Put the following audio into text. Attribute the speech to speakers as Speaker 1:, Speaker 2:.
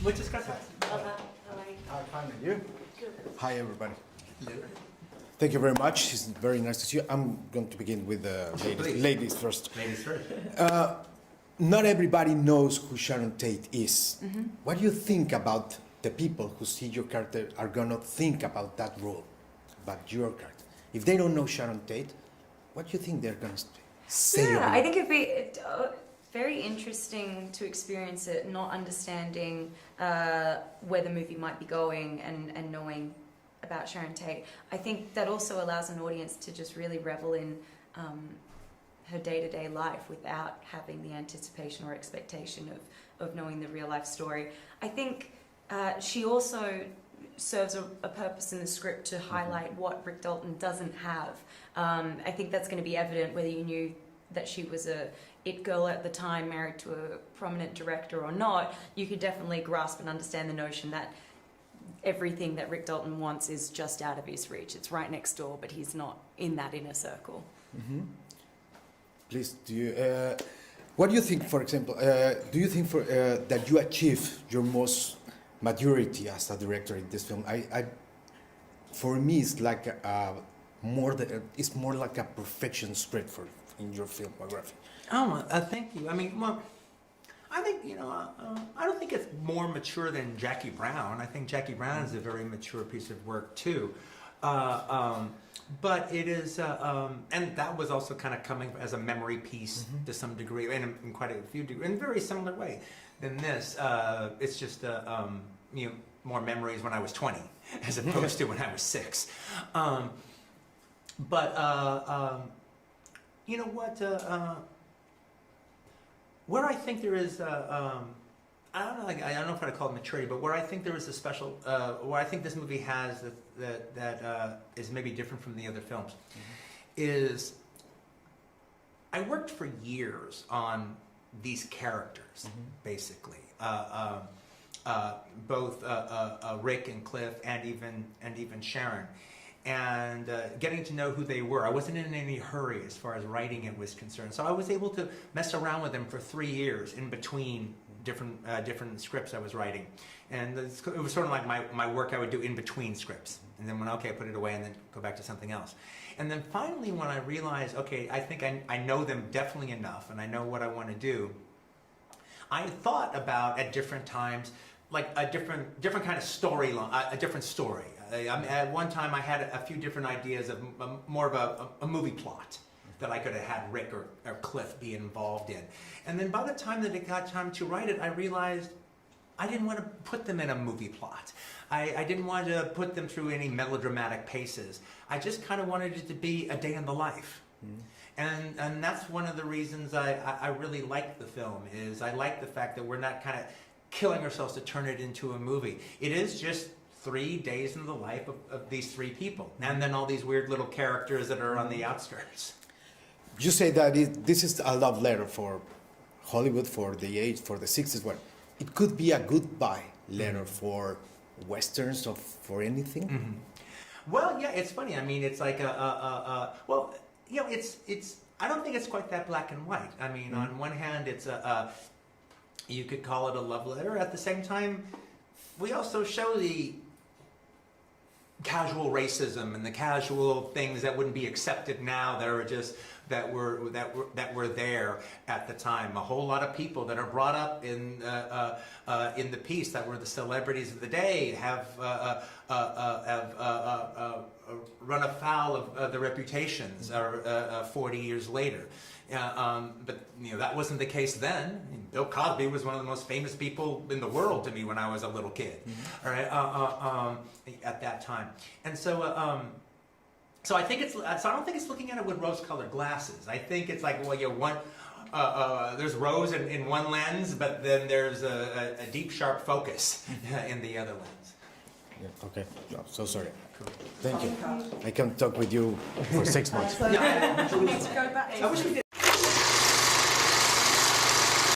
Speaker 1: Muchas gracias.
Speaker 2: Fine, and you? Hi, everybody. Thank you very much. It's very nice to see you. I'm going to begin with the ladies first.
Speaker 1: Ladies first.
Speaker 2: Not everybody knows who Sharon Tate is. What do you think about the people who see your character are going to think about that role, about your character? If they don't know Sharon Tate, what do you think they're going to say?
Speaker 3: Yeah, I think it'd be very interesting to experience it, not understanding where the movie might be going and knowing about Sharon Tate. I think that also allows an audience to just really revel in her day-to-day life without having the anticipation or expectation of knowing the real-life story. I think she also serves a purpose in the script to highlight what Rick Dalton doesn't have. I think that's going to be evident whether you knew that she was a it girl at the time, married to a prominent director or not. You could definitely grasp and understand the notion that everything that Rick Dalton wants is just out of his reach. It's right next door, but he's not in that inner circle.
Speaker 2: Please, what do you think, for example, do you think that you achieve your most maturity as a director in this film? For me, it's like it's more like a perfection script in your filmography.
Speaker 1: Oh, thank you. I mean, well, I think, I don't think it's more mature than Jackie Brown. I think Jackie Brown is a very mature piece of work, too. But it is, and that was also kind of coming as a memory piece to some degree, and in quite a few degrees, in a very similar way than this. It's just, more memories when I was 20, as opposed to when I was 6. You know what? Where I think there is, I don't know if I'd call it maturity, but where I think there is a special, where I think this movie has that is maybe different from the other films, is I worked for years on these characters, basically, both Rick and Cliff, and even Sharon. And getting to know who they were. I wasn't in any hurry as far as writing it was concerned. So I was able to mess around with them for 3 years in between different scripts I was writing. And it was sort of like my work I would do in between scripts. And then I put it away and then go back to something else. And then finally when I realized, okay, I think I know them definitely enough and I know what I want to do, I thought about at different times like a different kind of storyline, a different story. At one time, I had a few different ideas of more of a movie plot that I could have had Rick or Cliff be involved in. And then by the time that it got time to write it, I realized I didn't want to put them in a movie plot. I didn't want to put them through any melodramatic paces. I just kind of wanted it to be a day in the life. And that's one of the reasons I really like the film, is I like the fact that we're not kind of killing ourselves to turn it into a movie. It is just 3 days in the life of these 3 people, and then all these weird little characters that are on the outskirts.
Speaker 2: You say that this is a love letter for Hollywood, for the 60s. Well, it could be a goodbye letter for westerns or for anything.
Speaker 1: Well, yeah, it's funny. I mean, it's like well, it's. I don't think it's quite that black and white. I mean, on one hand, it's you could call it a love letter. At the same time, we also show the casual racism and the casual things that wouldn't be accepted now, that are just that were there at the time. A whole lot of people that are brought up in the piece that were the celebrities of the day have run afoul of their reputations 40 years later. But that wasn't the case then. I mean, Bill Cosby was one of the most famous people in the world to me when I was a little kid. All right, at that time, and so I think it's. So I don't think it's looking at it with rose-colored glasses. I think it's like, well, there's rose in one lens, but then there's a deep, sharp focus in the other lens.
Speaker 2: Yeah, okay. Oh, so sorry. Thank you. I can talk with you for 6 months.
Speaker 1: Yeah,
Speaker 4: We need to go back.
Speaker 1: I wish we did